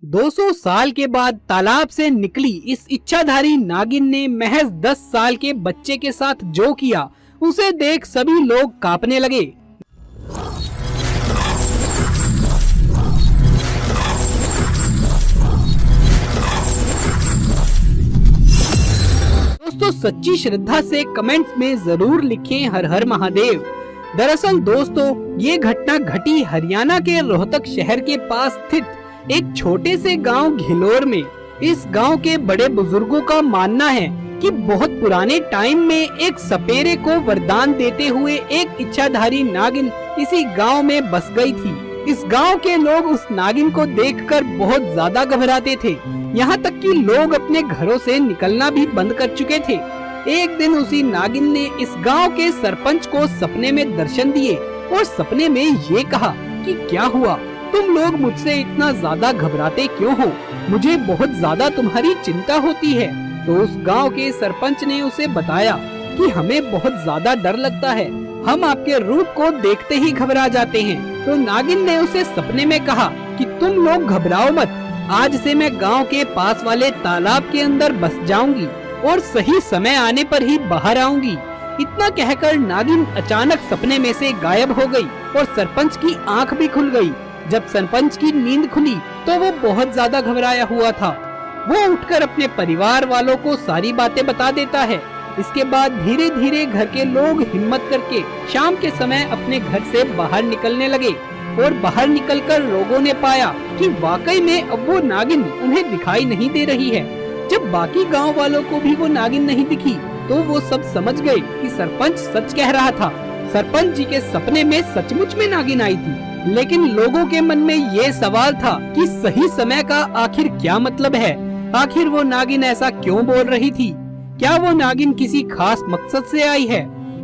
200 साल के बाद तालाब से निकली इस इच्छाधारी नागिन ने महज 10 साल के बच्चे के साथ जो किया, उसे देख सभी लोग कांपने लगे। दोस्तों, सच्ची श्रद्धा से कमेंट्स में जरूर लिखें हर हर महादेव। दरअसल दोस्तों, ये घटना घटी हरियाणा के रोहतक शहर के पास स्थित एक छोटे से गांव घिलोर में। इस गांव के बड़े बुजुर्गों का मानना है कि बहुत पुराने टाइम में एक सपेरे को वरदान देते हुए एक इच्छाधारी नागिन इसी गांव में बस गई थी। इस गांव के लोग उस नागिन को देखकर बहुत ज्यादा घबराते थे, यहाँ तक कि लोग अपने घरों से निकलना भी बंद कर चुके थे। एक दिन उसी नागिन ने इस गांव के सरपंच को सपने में दर्शन दिए और सपने में ये कहा कि क्या हुआ, तुम लोग मुझसे इतना ज्यादा घबराते क्यों हो? मुझे बहुत ज्यादा तुम्हारी चिंता होती है। तो उस गांव के सरपंच ने उसे बताया कि हमें बहुत ज्यादा डर लगता है, हम आपके रूप को देखते ही घबरा जाते हैं। तो नागिन ने उसे सपने में कहा कि तुम लोग घबराओ मत, आज से मैं गांव के पास वाले तालाब के अंदर बस जाऊंगी और सही समय आने पर ही बाहर आऊंगी। इतना कहकर नागिन अचानक सपने में से गायब हो गई और सरपंच की आंख भी खुल गई। जब सरपंच की नींद खुली तो वो बहुत ज्यादा घबराया हुआ था। वो उठकर अपने परिवार वालों को सारी बातें बता देता है। इसके बाद धीरे धीरे घर के लोग हिम्मत करके शाम के समय अपने घर से बाहर निकलने लगे और बाहर निकलकर लोगों ने पाया कि वाकई में अब वो नागिन उन्हें दिखाई नहीं दे रही है। जब बाकी गांव वालों को भी वो नागिन नहीं दिखी तो वो सब समझ गए कि सरपंच सच कह रहा था। सरपंच जी के सपने में सचमुच में नागिन आई थी। लेकिन लोगों के मन में ये सवाल था कि सही समय का आखिर क्या मतलब है? आखिर वो नागिन ऐसा क्यों बोल रही थी? क्या वो नागिन किसी खास मकसद से आई है?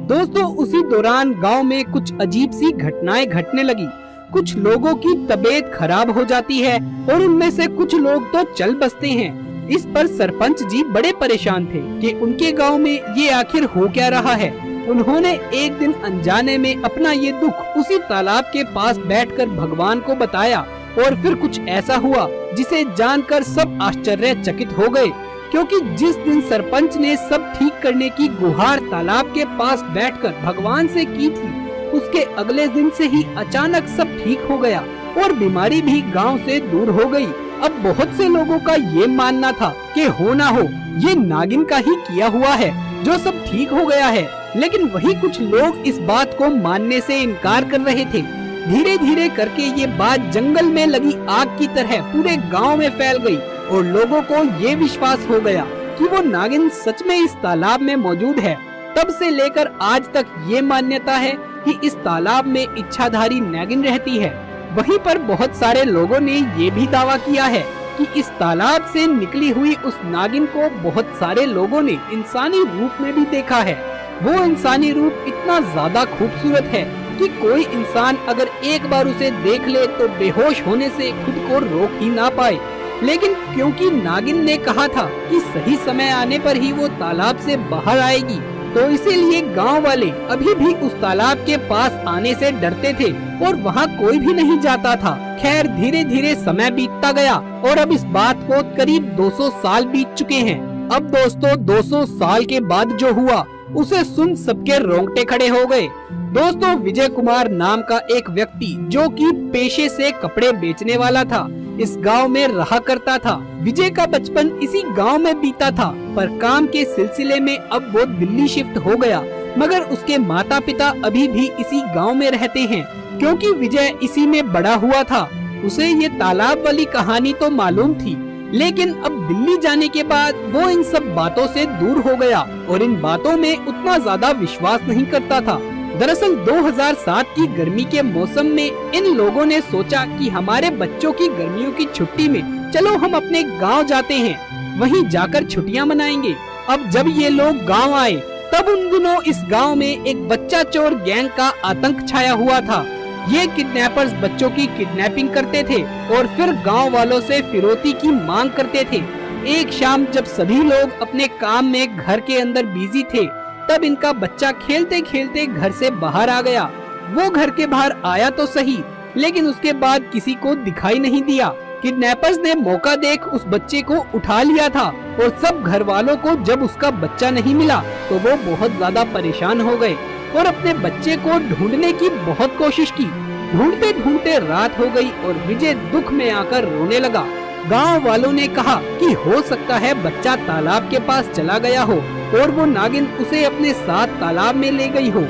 दोस्तों, उसी दौरान गांव में कुछ अजीब सी घटनाएं घटने लगी। कुछ लोगों की तबीयत खराब हो जाती है और उनमें से कुछ लोग तो चल बसते हैं। इस पर सरपंच जी बड़े परेशान थे कि उनके गांव में ये आखिर हो क्या रहा है। उन्होंने एक दिन अनजाने में अपना ये दुख उसी तालाब के पास बैठकर भगवान को बताया और फिर कुछ ऐसा हुआ जिसे जानकर सब आश्चर्यचकित हो गए, क्योंकि जिस दिन सरपंच ने सब ठीक करने की गुहार तालाब के पास बैठकर भगवान से की थी, उसके अगले दिन से ही अचानक सब ठीक हो गया और बीमारी भी गांव से दूर हो गई। अब बहुत से लोगों का ये मानना था कि हो ना हो ये नागिन का ही किया हुआ है जो सब ठीक हो गया है। लेकिन वही कुछ लोग इस बात को मानने से इनकार कर रहे थे। धीरे धीरे करके ये बात जंगल में लगी आग की तरह पूरे गांव में फैल गई और लोगों को ये विश्वास हो गया कि वो नागिन सच में इस तालाब में मौजूद है। तब से लेकर आज तक ये मान्यता है कि इस तालाब में इच्छाधारी नागिन रहती है। वहीं पर बहुत सारे लोगों ने ये भी दावा किया है कि इस तालाब से निकली हुई उस नागिन को बहुत सारे लोगों ने इंसानी रूप में भी देखा है। वो इंसानी रूप इतना ज्यादा खूबसूरत है कि कोई इंसान अगर एक बार उसे देख ले तो बेहोश होने से खुद को रोक ही ना पाए। लेकिन क्योंकि नागिन ने कहा था कि सही समय आने पर ही वो तालाब से बाहर आएगी, तो इसीलिए गांव वाले अभी भी उस तालाब के पास आने से डरते थे और वहां कोई भी नहीं जाता था। खैर, धीरे धीरे समय बीतता गया और अब इस बात को करीब 200 साल बीत चुके हैं। अब दोस्तों, 200 साल के बाद जो हुआ उसे सुन सबके रोंगटे खड़े हो गए। दोस्तों, विजय कुमार नाम का एक व्यक्ति जो कि पेशे से कपड़े बेचने वाला था, इस गांव में रहा करता था। विजय का बचपन इसी गांव में बीता था, पर काम के सिलसिले में अब वो दिल्ली शिफ्ट हो गया। मगर उसके माता पिता अभी भी इसी गांव में रहते हैं, क्योंकि विजय इसी में बड़ा हुआ था। उसे ये तालाब वाली कहानी तो मालूम थी, लेकिन अब दिल्ली जाने के बाद वो इन सब बातों से दूर हो गया और इन बातों में उतना ज्यादा विश्वास नहीं करता था। दरअसल 2007 की गर्मी के मौसम में इन लोगों ने सोचा कि हमारे बच्चों की गर्मियों की छुट्टी में चलो हम अपने गांव जाते हैं, वहीं जाकर छुट्टियां मनाएंगे। अब जब ये लोग गांव आए तब उन दिनों इस गांव में एक बच्चा चोर गैंग का आतंक छाया हुआ था। ये किडनैपर्स बच्चों की किडनैपिंग करते थे और फिर गांव वालों से फिरौती की मांग करते थे। एक शाम जब सभी लोग अपने काम में घर के अंदर बिजी थे, तब इनका बच्चा खेलते खेलते घर से बाहर आ गया। वो घर के बाहर आया तो सही, लेकिन उसके बाद किसी को दिखाई नहीं दिया। किडनैपर्स ने मौका देख उस बच्चे को उठा लिया था और सब घर वालों को जब उसका बच्चा नहीं मिला तो वो बहुत ज्यादा परेशान हो गए और अपने बच्चे को ढूंढने की बहुत कोशिश की। ढूंढते ढूंढते रात हो गई और विजय दुख में आकर रोने लगा। गांव वालों ने कहा कि हो सकता है बच्चा तालाब के पास चला गया हो और वो नागिन उसे अपने साथ तालाब में ले गई हो।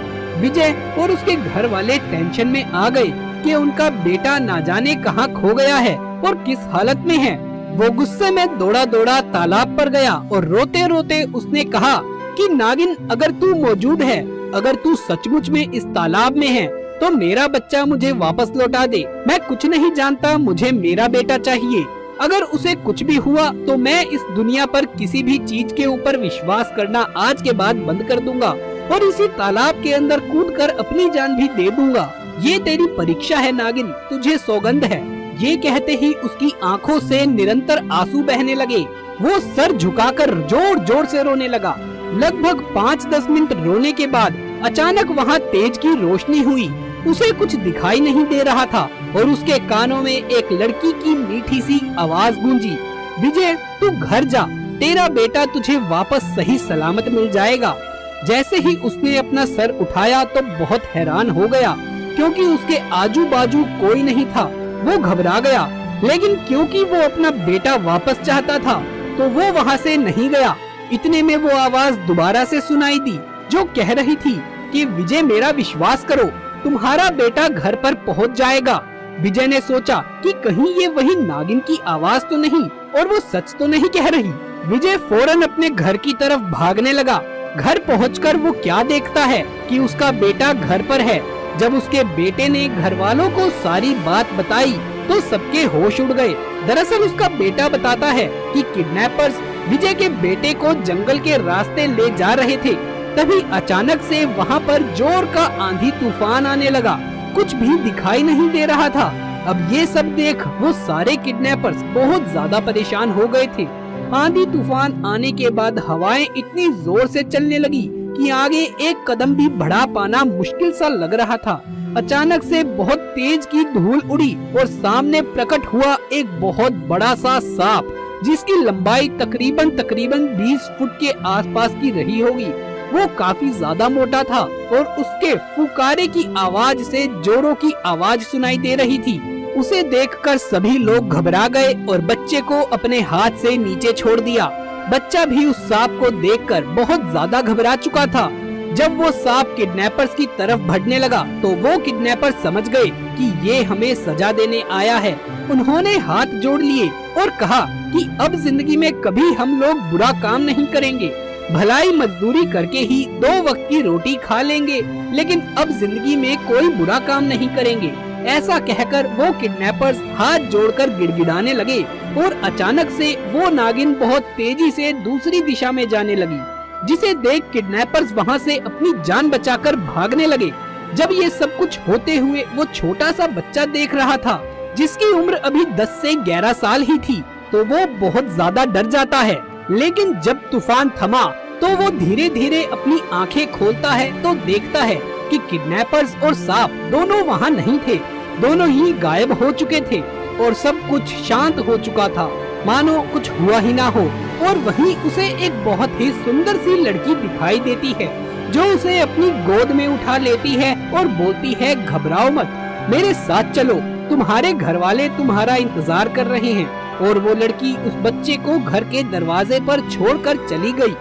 विजय और उसके घर वाले टेंशन में आ गए कि उनका बेटा ना जाने कहां खो गया है और किस हालत में है। वो गुस्से में दौड़ा दौड़ा तालाब पर गया और रोते रोते उसने कहा कि नागिन, अगर तू मौजूद है, अगर तू सचमुच में इस तालाब में है तो मेरा बच्चा मुझे वापस लौटा दे। मैं कुछ नहीं जानता, मुझे मेरा बेटा चाहिए। अगर उसे कुछ भी हुआ तो मैं इस दुनिया पर किसी भी चीज के ऊपर विश्वास करना आज के बाद बंद कर दूंगा और इसी तालाब के अंदर कूदकर अपनी जान भी दे दूंगा। ये तेरी परीक्षा है नागिन, तुझे सौगंध है। ये कहते ही उसकी आंखों से निरंतर आंसू बहने लगे। वो सर झुकाकर जोर जोर से रोने लगा। लगभग 5-10 मिनट रोने के बाद अचानक वहाँ तेज की रोशनी हुई। उसे कुछ दिखाई नहीं दे रहा था और उसके कानों में एक लड़की की मीठी सी आवाज गूंजी, विजय तू घर जा, तेरा बेटा तुझे वापस सही सलामत मिल जाएगा। जैसे ही उसने अपना सर उठाया तो बहुत हैरान हो गया क्योंकि उसके आजू बाजू कोई नहीं था। वो घबरा गया, लेकिन क्योंकि वो अपना बेटा वापस चाहता था तो वो वहाँ से नहीं गया। इतने में वो आवाज दोबारा से सुनाई दी जो कह रही थी कि विजय मेरा विश्वास करो, तुम्हारा बेटा घर पर पहुंच जाएगा। विजय ने सोचा कि कहीं ये वही नागिन की आवाज तो नहीं और वो सच तो नहीं कह रही। विजय फौरन अपने घर की तरफ भागने लगा। घर पहुंचकर वो क्या देखता है कि उसका बेटा घर पर है। जब उसके बेटे ने घर वालों को सारी बात बताई तो सबके होश उड़ गए। दरअसल उसका बेटा बताता है कि किडनैपर्स विजय के बेटे को जंगल के रास्ते ले जा रहे थे। तभी अचानक से वहाँ पर जोर का आंधी तूफान आने लगा। कुछ भी दिखाई नहीं दे रहा था। अब ये सब देख वो सारे किडनैपर्स बहुत ज्यादा परेशान हो गए थे। आंधी तूफान आने के बाद हवाएं इतनी जोर से चलने लगी कि आगे एक कदम भी बढ़ा पाना मुश्किल सा लग रहा था। अचानक से बहुत तेज की धूल उड़ी और सामने प्रकट हुआ एक बहुत बड़ा सा सांप जिसकी लंबाई तकरीबन 20 फुट के आसपास की रही होगी। वो काफी ज्यादा मोटा था और उसके फुकारे की आवाज से जोरों की आवाज सुनाई दे रही थी। उसे देखकर सभी लोग घबरा गए और बच्चे को अपने हाथ से नीचे छोड़ दिया। बच्चा भी उस सांप को देखकर बहुत ज्यादा घबरा चुका था। जब वो सांप किडनैपर्स की तरफ बढ़ने लगा तो वो किडनैपर समझ गए कि ये हमें सजा देने आया है। उन्होंने हाथ जोड़ लिए और कहा कि अब जिंदगी में कभी हम लोग बुरा काम नहीं करेंगे, भलाई मजदूरी करके ही 2 वक्त की रोटी खा लेंगे, लेकिन अब जिंदगी में कोई बुरा काम नहीं करेंगे। ऐसा कहकर वो किडनैपर्स हाथ जोड़कर गिड़गिड़ाने लगे और अचानक से वो नागिन बहुत तेजी से दूसरी दिशा में जाने लगी, जिसे देख किडनैपर्स वहाँ से अपनी जान बचाकर भागने लगे। जब ये सब कुछ होते हुए वो छोटा सा बच्चा देख रहा था जिसकी उम्र अभी 10 से 11 साल ही थी, तो वो बहुत ज्यादा डर जाता है। लेकिन जब तूफान थमा तो वो धीरे धीरे अपनी आंखें खोलता है तो देखता है कि किडनैपर्स और सांप दोनों वहाँ नहीं थे, दोनों ही गायब हो चुके थे और सब कुछ शांत हो चुका था, मानो कुछ हुआ ही ना हो। और वहीं उसे एक बहुत ही सुंदर सी लड़की दिखाई देती है जो उसे अपनी गोद में उठा लेती है और बोलती है, घबराओ मत, मेरे साथ चलो, तुम्हारे घर वाले तुम्हारा इंतजार कर रहे हैं। और वो लड़की उस बच्चे को घर के दरवाजे पर छोड़कर चली गई।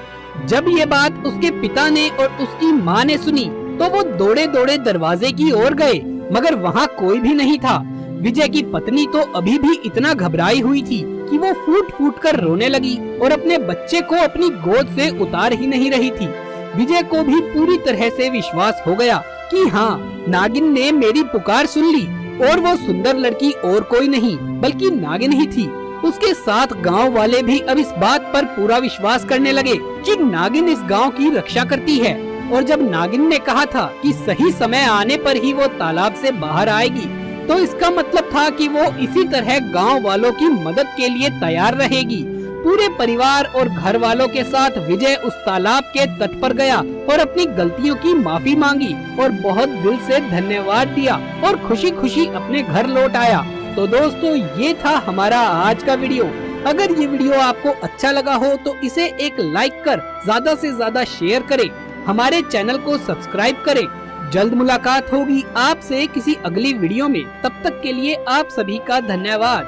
जब ये बात उसके पिता ने और उसकी माँ ने सुनी तो वो दौड़े दौड़े दरवाजे की ओर गए, मगर वहाँ कोई भी नहीं था। विजय की पत्नी तो अभी भी इतना घबराई हुई थी कि वो फूट फूट कर रोने लगी और अपने बच्चे को अपनी गोद से उतार ही नहीं रही थी। विजय को भी पूरी तरह से विश्वास हो गया कि हाँ, नागिन ने मेरी पुकार सुन ली और वो सुंदर लड़की और कोई नहीं बल्कि नागिन ही थी। उसके साथ गांव वाले भी अब इस बात पर पूरा विश्वास करने लगे कि नागिन इस गांव की रक्षा करती है। और जब नागिन ने कहा था कि सही समय आने पर ही वो तालाब से बाहर आएगी, तो इसका मतलब था कि वो इसी तरह गांव वालों की मदद के लिए तैयार रहेगी। पूरे परिवार और घर वालों के साथ विजय उस तालाब के तट पर गया और अपनी गलतियों की माफी मांगी और बहुत दिल से धन्यवाद दिया और खुशी खुशी अपने घर लौट आया। तो दोस्तों ये था हमारा आज का वीडियो। अगर ये वीडियो आपको अच्छा लगा हो तो इसे एक लाइक कर ज्यादा से ज्यादा शेयर करें, हमारे चैनल को सब्सक्राइब करें। जल्द मुलाकात होगी आपसे किसी अगली वीडियो में, तब तक के लिए आप सभी का धन्यवाद।